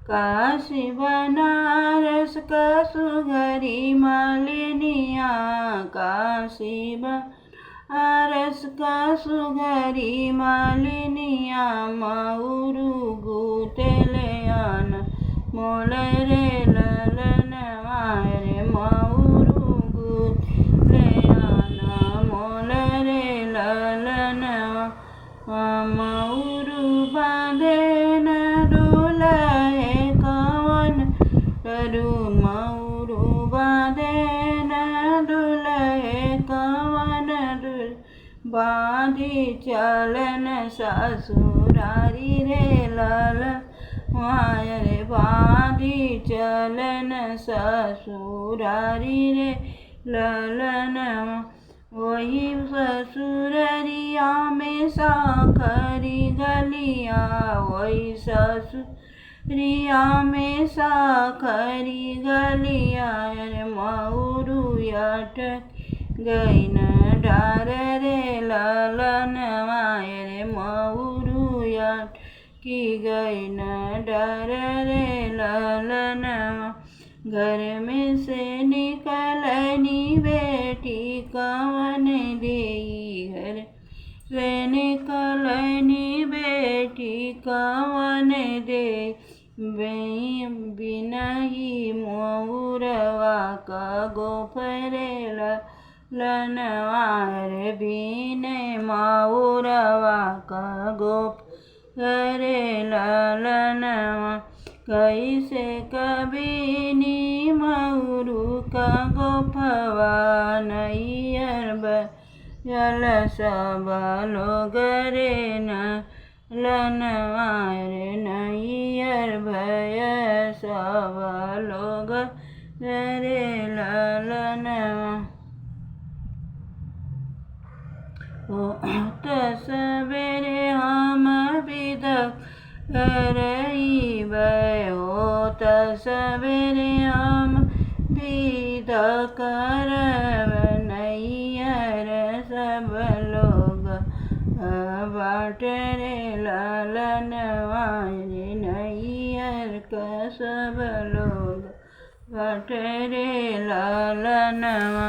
काशी बनारस का सुघरी मालिनिया, काशी बनारस का सुघरी मालिनिया, मऊरू गुटेले आना मोले रे ललनवा रे, मऊरू गुटेले आना मोले रे ललनवा, मऊरू बांधे न डोलाए कवन डरू, मऊरू बांधे न डोलाए कवन डरू, बांधी चलन ससुरारी रे ललनवा रे, बांधी चलन ससुरारी रे ललनवा, वही ससुररिया में साखरी गलिया, वही ससुरिया में साखरी गलिया, रे मऊरू अटक गई न डार रे ललनवा रे, मऊरू अटकी गई न डार रे ललनवा, घर में से निकलनी बेटी कवन देई, घर से निकलनी बेटी कवन दे, बिनही मऊरवा का गोफरे ललनवा रे, बिने मऊरवा का गोफरे ललनवा, कैसे कबीनी मऊरू का गोफवा, नैयर जल सब लोग रे ललनवा रे, नैयर भय सब लोग रे ललनवा, होत सवेरे हम विद करइबै, होत सवेरे हम विद करब, नैयर सब लोग बाटे रे ललनवा रे, नैयर का सब लोग बाटे रे ललनवा।